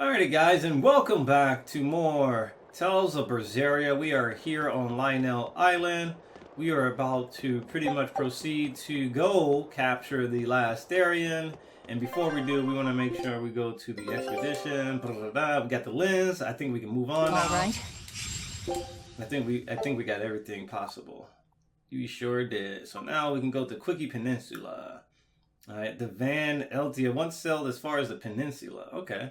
Alrighty guys, and welcome back to more Tales of Berseria. We are here on Lionel Island. We are about to pretty much proceed to go capture the last Therian. And before we do, we want to make sure we go to the expedition. Blah, blah, blah. We got the lens. I think we can move on now. Alright. I think we got everything possible. You sure did. So now we can go to Quickie Peninsula. Alright, the Van Eltia once sailed as far as the peninsula. Okay.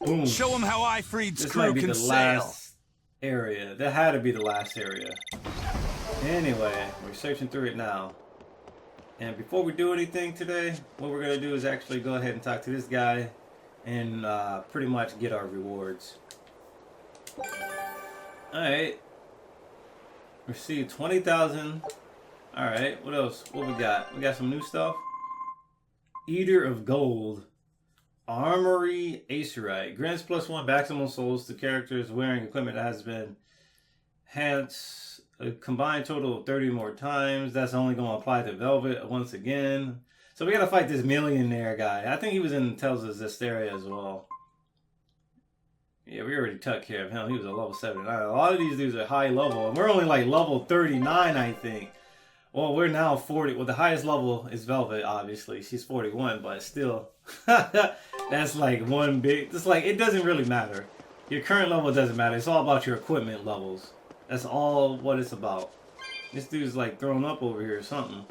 Boom. Show them how I freed This crew might be can the sail. last area. That had to be the last area. Anyway, we're searching through it now. And before we do anything today, what we're going to do is actually go ahead and talk to this guy and pretty much get our rewards. Alright. Received 20,000. Alright, what else? What we got? We got some new stuff. Eater of Gold. Armory Acerite. Grants +1 maximum souls to characters wearing equipment that has been enhanced a combined total of 30 more times. That's only going to apply to Velvet once again. So we got to fight this millionaire guy. I think he was in Tales of Zestiria as well. Yeah, we already took care of him. He was a level 79. A lot of these dudes are high level. And we're only like level 39, I think. Well, we're now 40. Well, the highest level is Velvet, obviously. She's 41, but still. That's like one big... It's like, it doesn't really matter. Your current level doesn't matter. It's all about your equipment levels. That's all what it's about. This dude's like thrown up over here or something.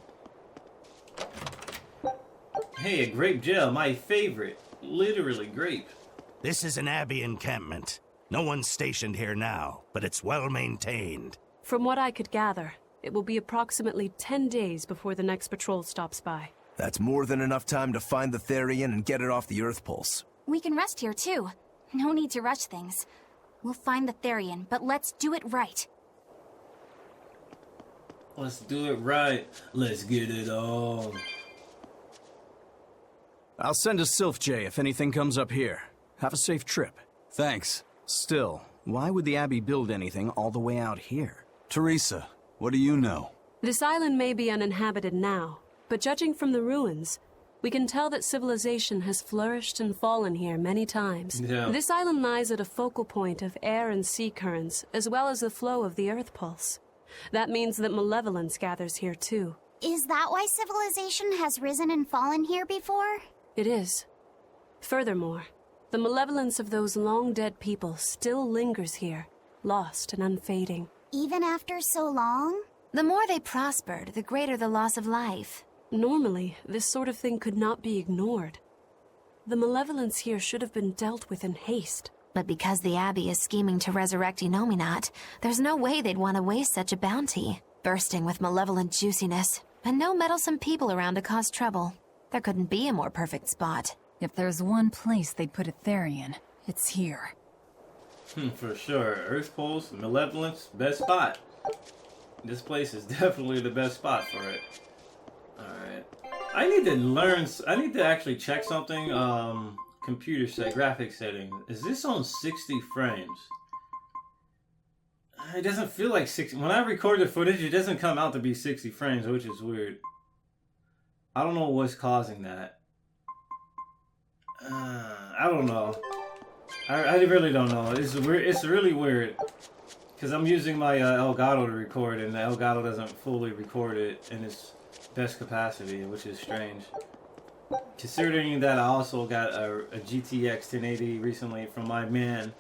Hey, a grape gel, my favorite. Literally grape. This is an Abbey encampment. No one's stationed here now, but it's well maintained. From what I could gather, it will be approximately 10 days before the next patrol stops by. That's more than enough time to find the Therian and get it off the Earth Pulse. We can rest here too. No need to rush things. We'll find the Therian, but let's do it right. Let's do it right. Let's get it on. I'll send a Sylph J if anything comes up here. Have a safe trip. Thanks. Still, why would the Abbey build anything all the way out here? Teresa, what do you know? This island may be uninhabited now, but judging from the ruins, we can tell that civilization has flourished and fallen here many times. Yeah. This island lies at a focal point of air and sea currents, as well as the flow of the Earth Pulse. That means that malevolence gathers here too. Is that why civilization has risen and fallen here before? It is. Furthermore, the malevolence of those long-dead people still lingers here, lost and unfading. Even after so long? The more they prospered, the greater the loss of life. Normally, this sort of thing could not be ignored. The malevolence here should have been dealt with in haste. But because the Abbey is scheming to resurrect Inominat, there's no way they'd want to waste such a bounty. Bursting with malevolent juiciness, and no meddlesome people around to cause trouble. There couldn't be a more perfect spot. If there's one place they'd put a Therian, it's here. For sure. Earth Pulse, Malevolence, best spot. This place is definitely the best spot for it. Alright. I need to actually check something. Computer set, graphics setting. Is this on 60 frames? It doesn't feel like 60. When I record the footage, it doesn't come out to be 60 frames, which is weird. I don't know what's causing that. I don't know. I really don't know. It's weird. It's really weird. Because I'm using my Elgato to record, and the Elgato doesn't fully record it in its best capacity, which is strange. Considering that I also got a GTX 1080 recently from my man,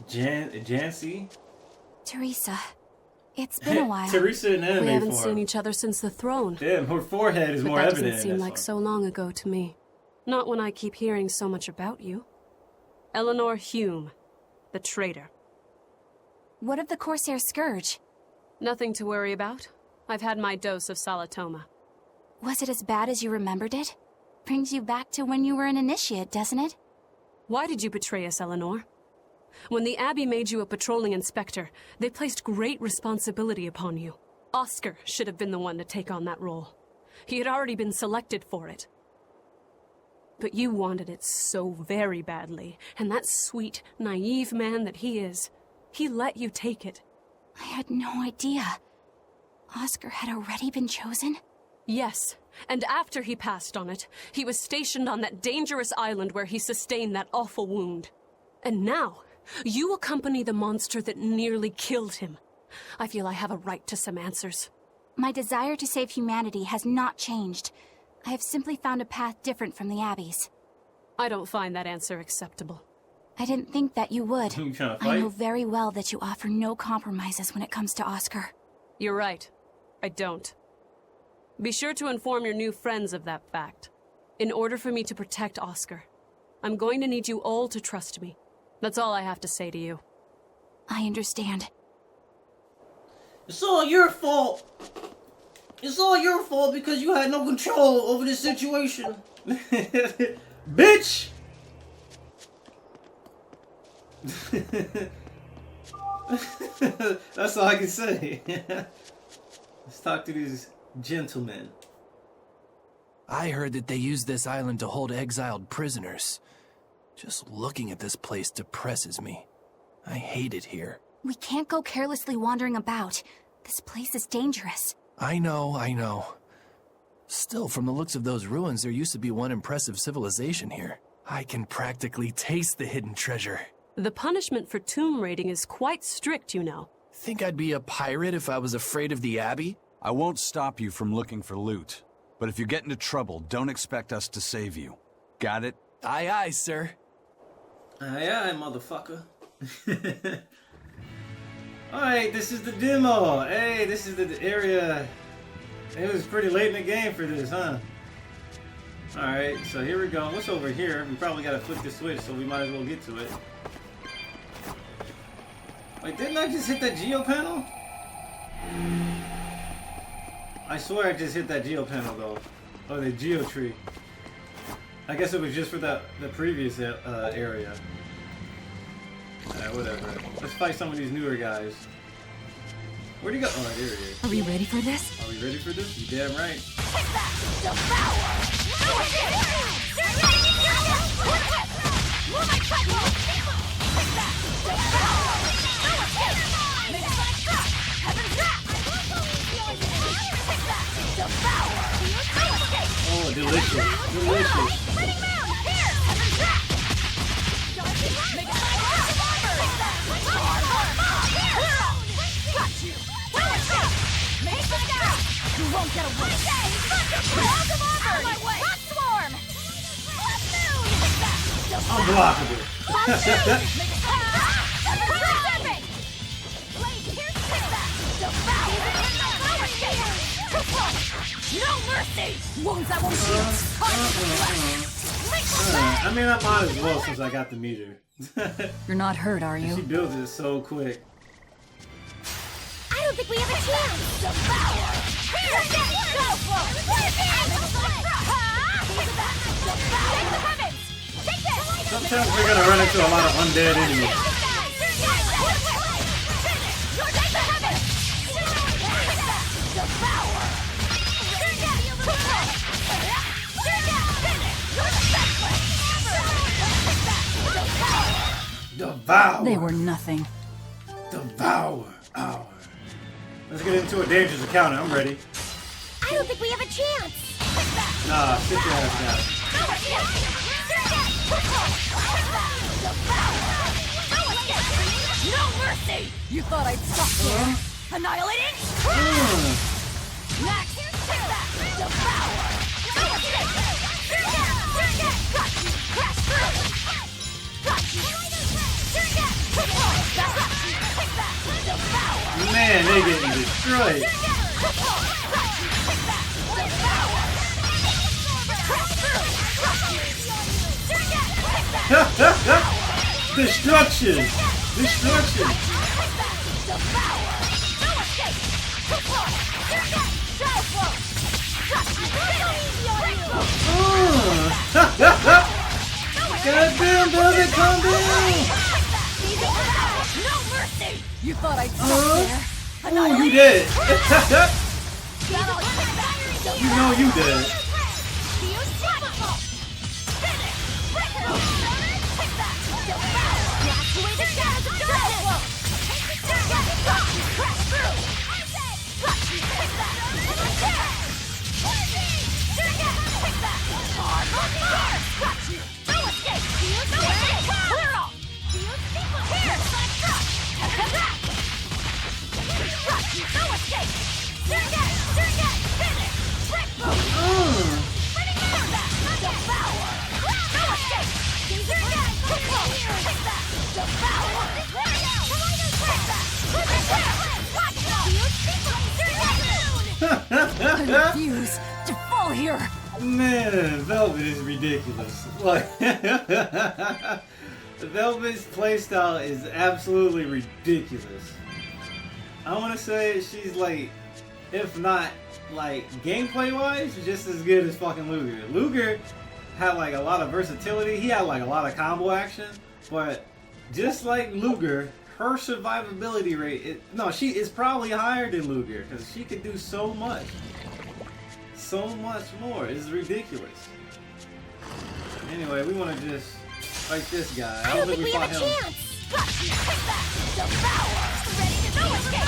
Jancy? Teresa, it's been a while. Teresa in anime We haven't form. seen each other since the throne. Damn, her forehead is But more that evident. doesn't seem like so long ago to me. Not when I keep hearing so much about you. Eleanor Hume, the traitor. What of the Corsair Scourge? Nothing to worry about. I've had my dose of Salatoma. Was it as bad as you remembered it? Brings you back to when you were an initiate, doesn't it? Why did you betray us, Eleanor? When the Abbey made you a patrolling inspector, they placed great responsibility upon you. Oscar should have been the one to take on that role. He had already been selected for it. But you wanted it so very badly, and that sweet, naive man that he is, he let you take it. I had no idea. Oscar had already been chosen? Yes, And after he passed on it, he was stationed on that dangerous island where he sustained that awful wound. And now, you accompany the monster that nearly killed him. I feel I have a right to some answers. My desire to save humanity has not changed. I have simply found a path different from the Abbey's. I don't find that answer acceptable. I didn't think that you would. You trying to I fight? know very well that you offer no compromises when it comes to Oscar. You're right. I don't. Be sure to inform your new friends of that fact. In order for me to protect Oscar, I'm going to need you all to trust me. That's all I have to say to you. I understand. It's all your fault. It's all your fault because you had no control over this situation. Bitch! That's all I can say. Let's talk to these gentlemen. I heard that they use this island to hold exiled prisoners. Just looking at this place depresses me. I hate it here. We can't go carelessly wandering about. This place is dangerous. I know. Still, from the looks of those ruins, there used to be one impressive civilization here. I can practically taste the hidden treasure. The punishment for tomb raiding is quite strict, you know. Think I'd be a pirate if I was afraid of the Abbey? I won't stop you from looking for loot. But if you get into trouble, don't expect us to save you. Got it? Aye, aye, sir. Aye, aye, motherfucker. Alright, this is the demo. Hey, this is the area. It was pretty late in the game for this, huh? Alright, so here we go. What's over here? We probably gotta flip the switch, so we might as well get to it. Wait, didn't I just hit that geo panel? I swear I just hit that geo panel though. Or the geo tree. I guess it was just for the previous area. Alright, whatever. Let's fight some of these newer guys. Where'd he go? Oh, there he is. Are we ready for this? Are we ready for this? You damn right. Oh, delicious. Delicious. You won't get away! Unblockable. No mercy! Wounds that won't heal! I mean, I might as well since I got the meter. You're not hurt, are She you? builds it so quick. I don't think we have a chance! Devour! Sometimes we're gonna run into a lot of undead enemies. Devour! They were nothing. Devour! Hour. Let's get into a dangerous encounter. I'm ready. I don't think we have a chance! Nah, sit your ass down. No mercy! You thought I'd stop there? Annihilating? Max! Devour! Crash through! Man, they getting destroyed. Destruction! Destruction! Goddamn, baby, calm down! No mercy! You thought I'd stop there? Oh, you dead! You know you dead. I refuse to fall here. Man, Velvet is ridiculous. Like, Velvet's playstyle is absolutely ridiculous. I want to say she's like, if not like gameplay wise, just as good as fucking Luger. Luger had like a lot of versatility. He had like a lot of combo action, but just like Luger, her survivability rate, she is probably higher than Luger because she could do so much. So much more. It's ridiculous. Anyway, we want to just fight this guy. I don't think we fought have a him. chance. Devour. Ready to no escape.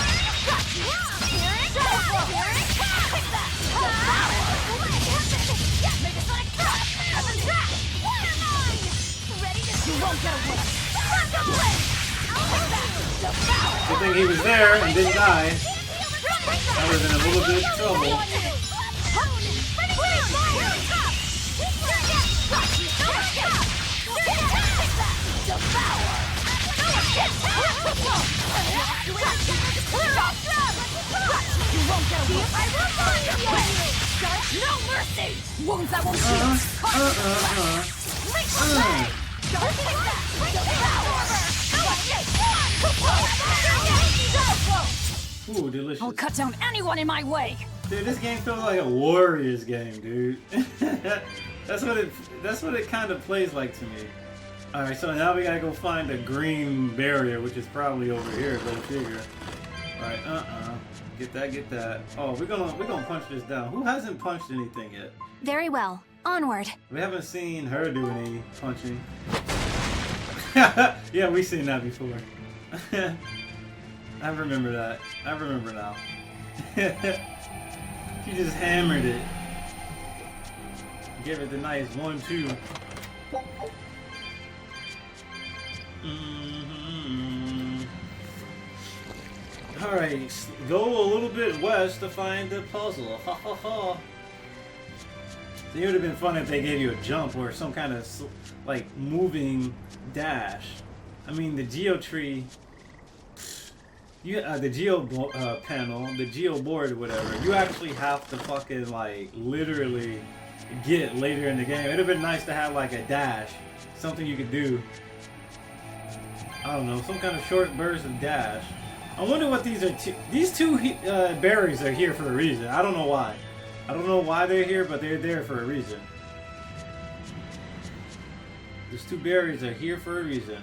You won't get away. Good thing he was there and didn't die. I was in a little bit of trouble. No mercy! Wounds that won't Ooh, delicious. I'll cut down anyone in my way. Dude, this game feels like a Warriors game, dude. That's what it kind of plays like to me. Alright, so now we gotta go find the green barrier, which is probably over here, go figure. Alright, get that. Oh, we're gonna punch this down. Who hasn't punched anything yet? Very well. Onward. We haven't seen her do any punching. Yeah, we've seen that before. I remember that. I remember now. She just hammered it. Give it the nice 1-2. Alright, go a little bit west to find the puzzle. Ha ha ha. It would have been fun if they gave you a jump or some kind of like moving dash. I mean, the geotree, the geo panel, the geo board, whatever. You actually have to fucking like literally get later in the game. It'd have been nice to have like a dash, something you could do. I don't know, some kind of short burst of dash. I wonder what these are. These two berries are here for a reason. I don't know why. I don't know why they're here, but they're there for a reason. These two berries are here for a reason.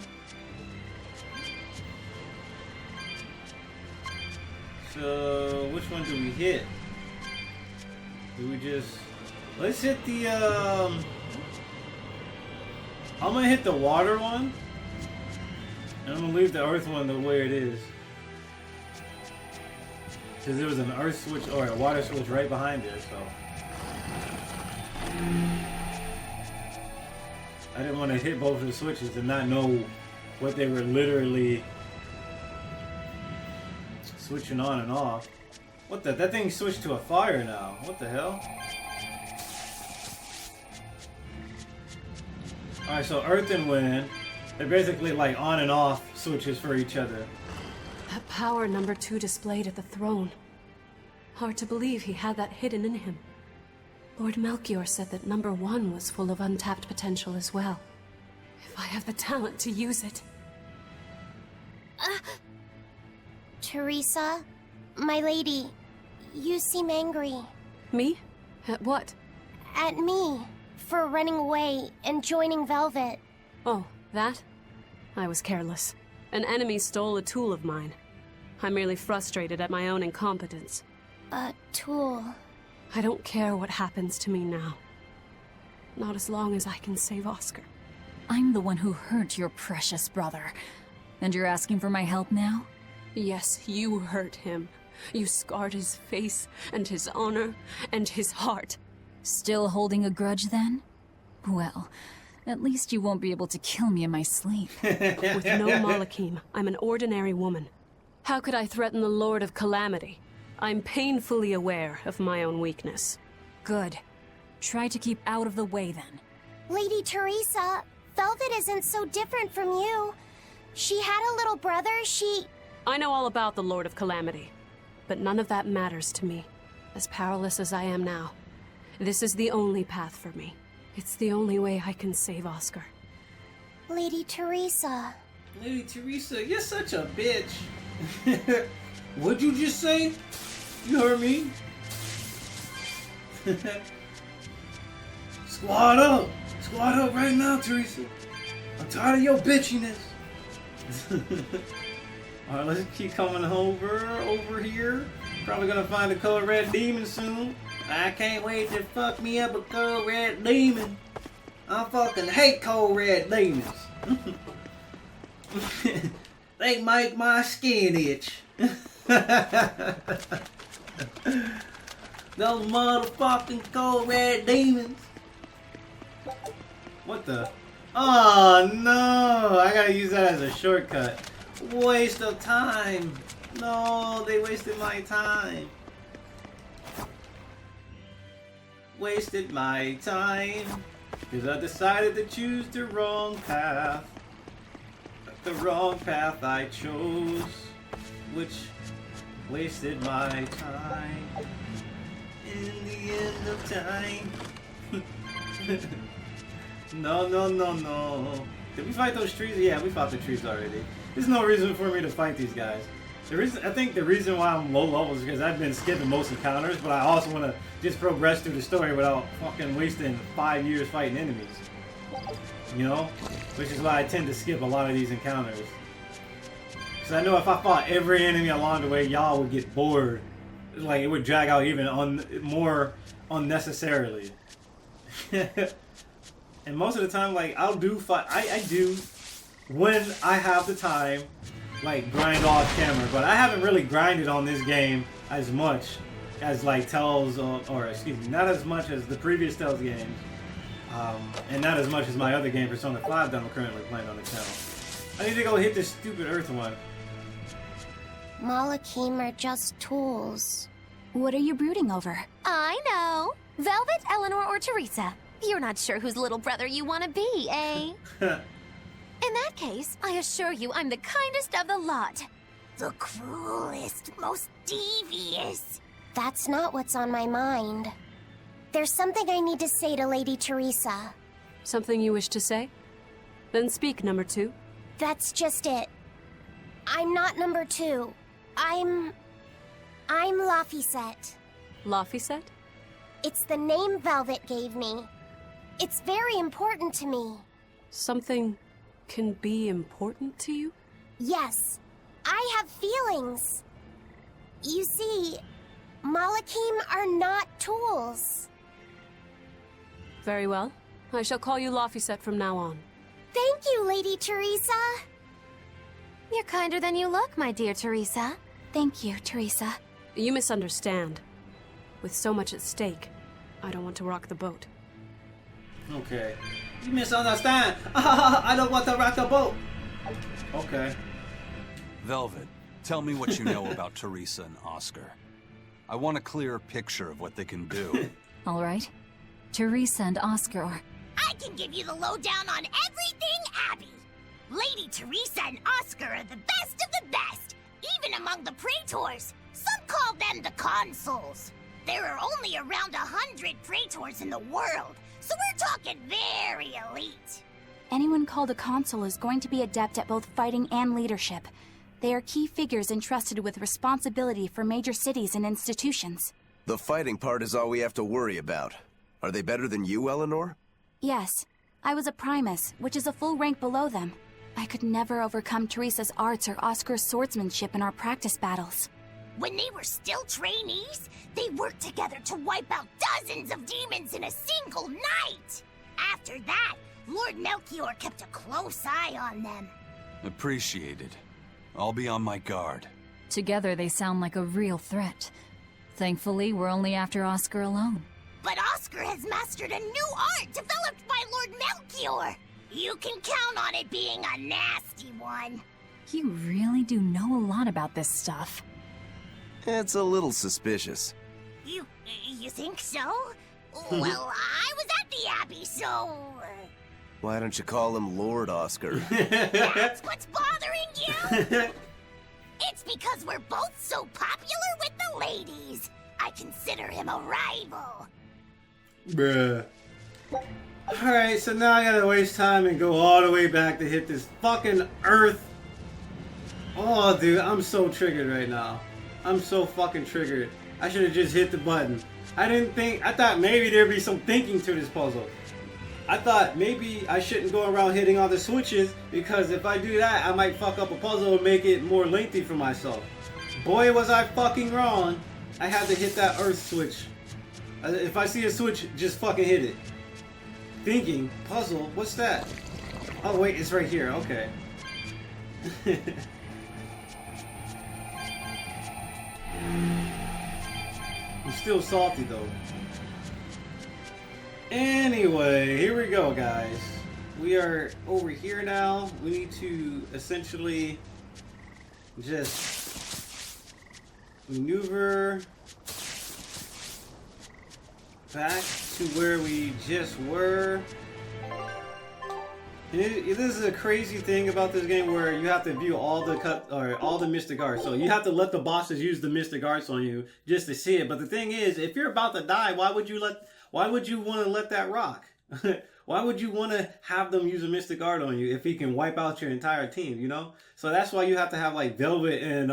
So, which one do we hit? Do we just... Let's hit the, I'm gonna hit the water one. And I'm gonna leave the earth one the way it is. Because there was an earth switch or a water switch right behind it, so. I didn't want to hit both of the switches and not know what they were literally switching on and off. What the? That thing switched to a fire now. What the hell? Alright, so earth and wind, they're basically like on and off switches for each other. That power number 2 displayed at the throne. Hard to believe he had that hidden in him. Lord Melchior said that number 1 was full of untapped potential as well. If I have the talent to use it. Teresa, my lady, you seem angry. Me? At what? At me, for running away and joining Velvet. Oh, that? I was careless. An enemy stole a tool of mine. I'm merely frustrated at my own incompetence. A tool? I don't care what happens to me now. Not as long as I can save Oscar. I'm the one who hurt your precious brother. And you're asking for my help now? Yes, you hurt him. You scarred his face, and his honor, and his heart. Still holding a grudge then? Well, at least you won't be able to kill me in my sleep. With no Malakim, I'm an ordinary woman. How could I threaten the Lord of Calamity? I'm painfully aware of my own weakness. Good. Try to keep out of the way, then. Lady Teresa, Velvet isn't so different from you. She had a little brother, I know all about the Lord of Calamity, but none of that matters to me. As powerless as I am now, this is the only path for me. It's the only way I can save Oscar. Lady Teresa. Lady Teresa, you're such a bitch. What'd you just say? You heard me. Squad up! Squad up right now, Teresa. I'm tired of your bitchiness. Alright, let's keep coming over here. Probably gonna find a code red demon soon. I can't wait to fuck me up a code red demon. I fucking hate cold red demons. They make my skin itch. Those motherfucking cold red demons. What the? Oh no! I gotta use that as a shortcut. Waste of time. No, they wasted my time. Wasted my time. Because I decided to choose the wrong path. The wrong path I chose. Which wasted my time. In the end of time. No. Did we fight those trees? Yeah, we fought the trees already. There's no reason for me to fight these guys. I think the reason why I'm low level is because I've been skipping most encounters, but I also want to just progress through the story without fucking wasting 5 years fighting enemies. You know? Which is why I tend to skip a lot of these encounters. Because I know if I fought every enemy along the way, y'all would get bored. Like, it would drag out even more unnecessarily. And most of the time, like, I'll do fight. I do, when I have the time, like, grind off camera. But I haven't really grinded on this game as much as, like, Tales, or excuse me, not as much as the previous Tales games. And not as much as my other game, Persona 5, that I'm currently playing on the channel. I need to go hit this stupid Earth one. Malakim are just tools. What are you brooding over? I know. Velvet, Eleanor, or Teresa. You're not sure whose little brother you want to be, eh? In that case, I assure you I'm the kindest of the lot. The cruelest, most devious. That's not what's on my mind. There's something I need to say to Lady Teresa. Something you wish to say? Then speak, number 2. That's just it. I'm not number 2. I'm Laphicet. Laphicet? It's the name Velvet gave me. It's very important to me. Something can be important to you? Yes, I have feelings. You see, Malakim are not tools. Very well. I shall call you Laphicet from now on. Thank you, Lady Teresa. You're kinder than you look, my dear Teresa. Thank you, Teresa. You misunderstand. With so much at stake, I don't want to rock the boat. Okay. You misunderstand. I don't want to rock the boat. Okay. Velvet, tell me what you know about Teresa and Oscar. I want a clearer picture of what they can do. All right. Teresa and Oscar are... I can give you the lowdown on everything Abby. Lady Teresa and Oscar are the best of the best, even among the praetors. Some call them the consuls. There are only around 100 praetors in the world, so we're talking very elite. Anyone called a consul is going to be adept at both fighting and leadership. They are key figures entrusted with responsibility for major cities and institutions. The fighting part is all we have to worry about. Are they better than you, Eleanor? Yes. I was a primus, which is a full rank below them. I could never overcome Teresa's arts or Oscar's swordsmanship in our practice battles. When they were still trainees, they worked together to wipe out dozens of demons in a single night. After that, Lord Melchior kept a close eye on them. Appreciated. I'll be on my guard. Together they sound like a real threat. Thankfully, we're only after Oscar alone. But Oscar has mastered a new art developed by Lord Melchior. You can count on it being a nasty one. You really do know a lot about this stuff. It's a little suspicious. You think so? Well, I was at the Abbey, so... Why don't you call him Lord Oscar? That's what's bothering you? It's because we're both so popular with the ladies. I consider him a rival. Bruh. Alright, so now I gotta waste time and go all the way back to hit this fucking Earth. Oh, dude, I'm so triggered right now. I'm so fucking triggered. I should have just hit the button. I thought maybe there'd be some thinking to this puzzle. I thought maybe I shouldn't go around hitting all the switches, because if I do that, I might fuck up a puzzle and make it more lengthy for myself. Boy, was I fucking wrong. I had to hit that Earth switch. If I see a switch, just fucking hit it. Thinking, puzzle, what's that? Oh wait, it's right here, okay. I'm still salty though. Anyway, here we go, guys. We are over here now. We need to essentially just maneuver back to where we just were. And this is a crazy thing about this game, where you have to view all the mystic arts. So you have to let the bosses use the mystic arts on you just to see it. But the thing is, if you're about to die, why would you want to let that rock? Why would you want to have them use a mystic art on you if he can wipe out your entire team, you know? So that's why you have to have like Velvet and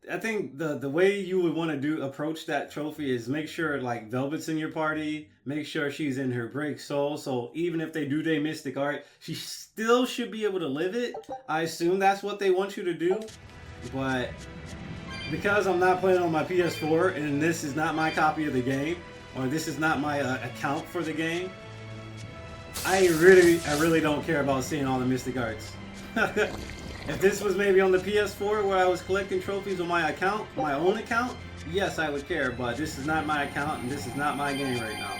I think the way you would want to approach that trophy is make sure like Velvet's in your party, make sure she's in her break soul, so even if they do their mystic art, she still should be able to live it. I assume that's what they want you to do, but because I'm not playing on my PS4 and this is not my copy of the game, or this is not my account for the game, I really don't care about seeing all the mystic arts. If this was maybe on the PS4 where I was collecting trophies on my account, my own account, yes, I would care, but this is not my account and this is not my game right now.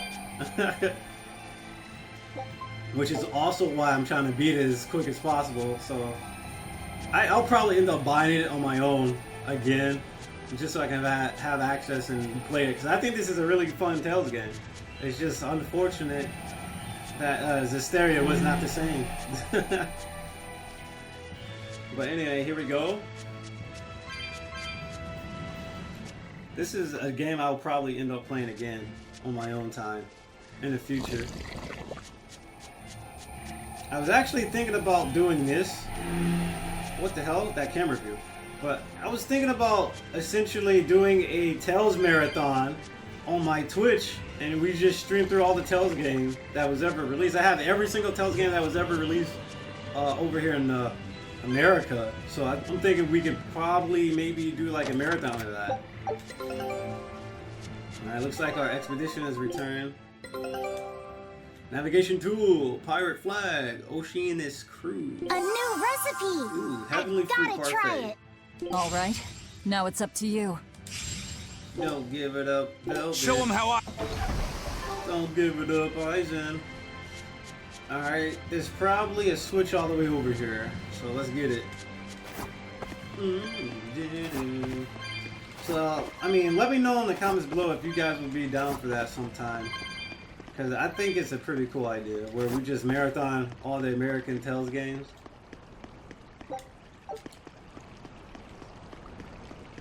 Which is also why I'm trying to beat it as quick as possible, so I'll probably end up buying it on my own again, just so I can have access and play it, because I think this is a really fun Tales game. It's just unfortunate that Berseria was not the same. But anyway, here we go. This is a game I'll probably end up playing again on my own time in the future. I was actually thinking about doing this. What the hell? That camera view. But I was thinking about essentially doing a Tales marathon on my Twitch, and we just stream through all the Tales games that was ever released. I have every single Tales game that was ever released over here in America, so I'm thinking we could probably maybe do like a marathon of that. Alright, looks like our expedition has returned. Navigation tool, pirate flag, Oceanus crew. A new recipe! Ooh, heavenly fruit gotta parfait. try it. All right, now it's up to you. Don't give it up, Velvet. Show him how I... Don't give it up, Eisen. Alright, there's probably a switch all the way over here, so let's get it. So, I mean, let me know in the comments below if you guys would be down for that sometime. Because I think it's a pretty cool idea, where we just marathon all the American Tales games.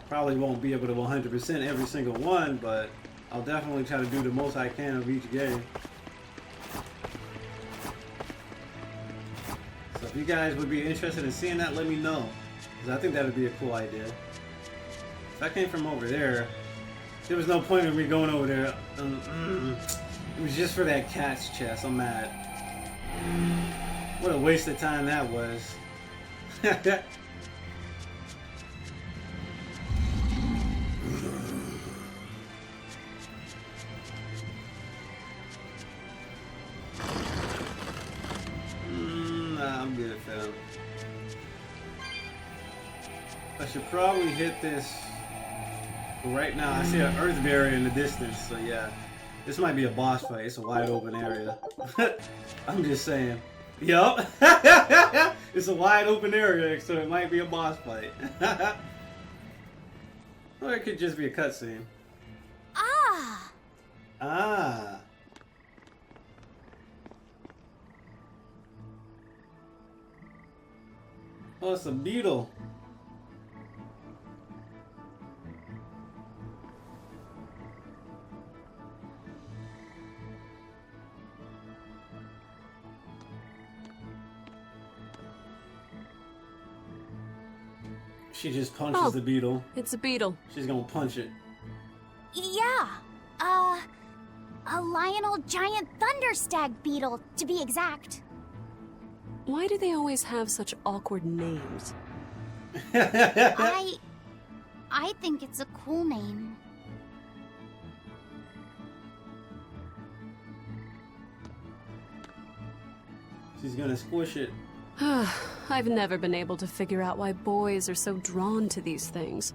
Probably won't be able to 100% every single one, but I'll definitely try to do the most I can of each game. So if you guys would be interested in seeing that, let me know. Because I think that would be a cool idea. If I came from over there, there was no point in me going over there. It was just for that cat's chest. I'm mad. What a waste of time that was. Nah, I'm good, fam. I should probably hit this right now. I see an earth barrier in the distance, so yeah. This might be a boss fight. It's a wide open area. I'm just saying. Yup. It's a wide open area, so it might be a boss fight. Or it could just be a cutscene. Ah! Ah. Oh, it's a beetle. She just punches the beetle. It's a beetle. She's gonna punch it. Yeah. A Lionel giant thunderstag beetle, to be exact. Why do they always have such awkward names? I think it's a cool name. She's gonna squish it. I've never been able to figure out why boys are so drawn to these things.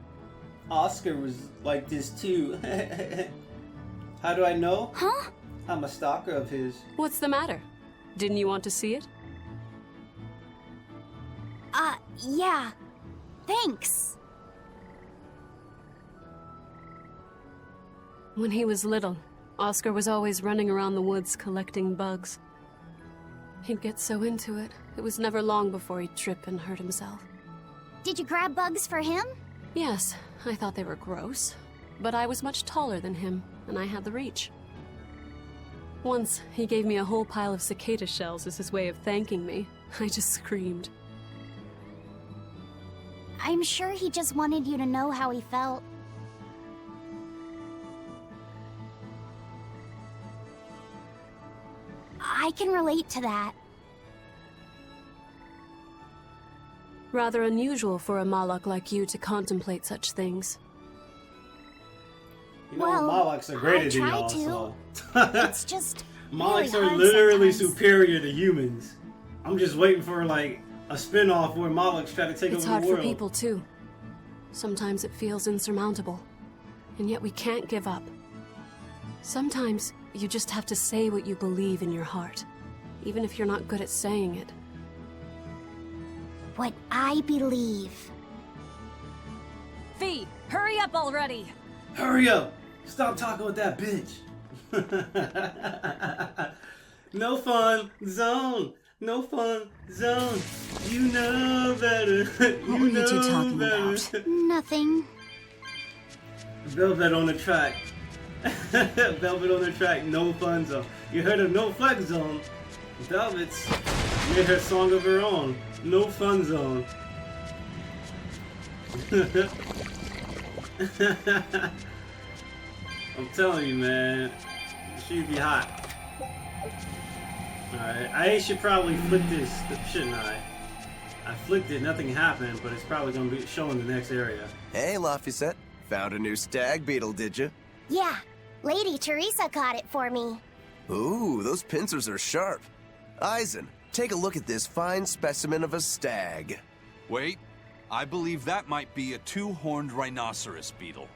Oscar was like this too. How do I know? Huh? I'm a stalker of his. What's the matter? Didn't you want to see it? Yeah. Thanks. When he was little, Oscar was always running around the woods collecting bugs. He'd get so into it, it was never long before he'd trip and hurt himself. Did you grab bugs for him? Yes, I thought they were gross, but I was much taller than him, and I had the reach. Once, he gave me a whole pile of cicada shells as his way of thanking me. I just screamed. I'm sure he just wanted you to know how he felt. I can relate to that. Rather unusual for a Malak like you to contemplate such things. You know, Well, Malaks are greater than I y'all, try so. It's just Malaks really are hard literally sometimes. superior to humans. I'm just waiting for like a spin-off where Malaks try to take It's over hard the for world. people too. Sometimes it feels insurmountable, and yet we can't give up. Sometimes you just have to say what you believe in your heart, even if you're not good at saying it. What I believe. Fee, hurry up already! Hurry up! Stop talking with that bitch. No fun zone. No fun zone. You know better. What were you two talking about? Nothing. Velvet on the track. Velvet on the track. No fun zone. You heard of No Flex Zone? Velvet's made her song of her own. No fun zone. I'm telling you, man. She'd be hot. Alright, I should probably flick this, shouldn't I? I flicked it, nothing happened, but it's probably gonna be showing the next area. Hey, Laphicet. Found a new stag beetle, did you? Yeah, Lady Teresa caught it for me. Ooh, those pincers are sharp. Eisen, take a look at this fine specimen of a stag. Wait, I believe that might be a two-horned rhinoceros beetle.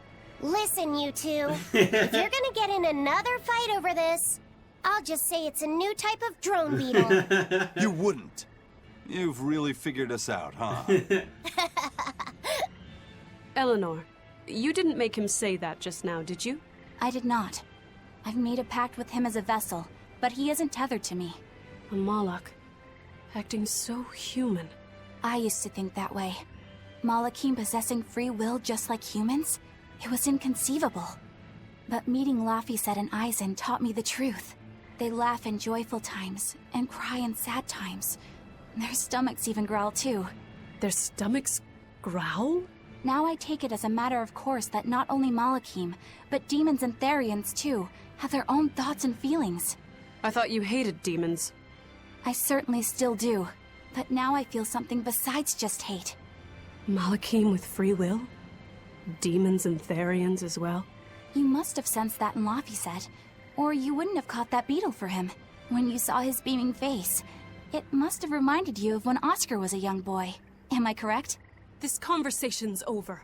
Listen, you two. If you're gonna get in another fight over this, I'll just say it's a new type of drone beetle. You wouldn't. You've really figured us out, huh? Eleanor, you didn't make him say that just now, did you? I did not. I've made a pact with him as a vessel, but he isn't tethered to me. A Malak, acting so human. I used to think that way. Malakim possessing free will just like humans? It was inconceivable. But meeting Laphicet and Eisen taught me the truth. They laugh in joyful times, and cry in sad times. Their stomachs even growl too. Their stomachs growl? Now I take it as a matter of course that not only Malakim, but demons and Therians too, have their own thoughts and feelings. I thought you hated demons. I certainly still do, but now I feel something besides just hate. Malakim with free will? Demons and Therians as well? You must have sensed that in Laphicet, or you wouldn't have caught that beetle for him. When you saw his beaming face, it must have reminded you of when Oscar was a young boy. Am I correct? This conversation's over.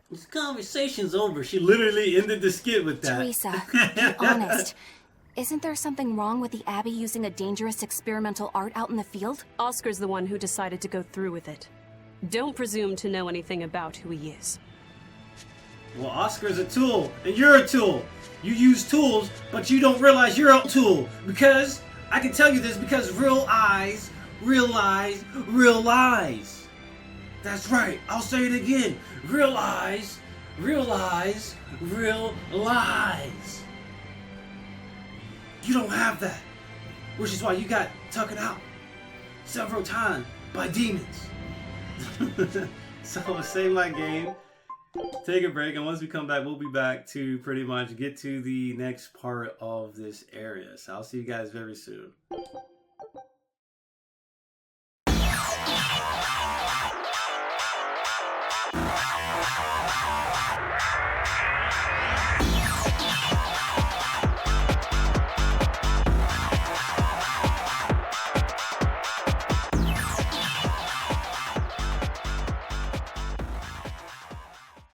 This conversation's over. She literally ended the skit with that. Teresa, be honest. Isn't there something wrong with the Abbey using a dangerous experimental art out in the field? Oscar's the one who decided to go through with it. Don't presume to know anything about who he is. Well, Oscar's a tool, and you're a tool. You use tools, but you don't realize you're a tool. Because, I can tell you this, because real eyes realize real lies. That's right, I'll say it again. Real eyes realize real lies. You don't have that. Which is why you got taken out several times by demons. So I'm gonna save my game, take a break, and once we come back, we'll be back to pretty much get to the next part of this area. So I'll see you guys very soon.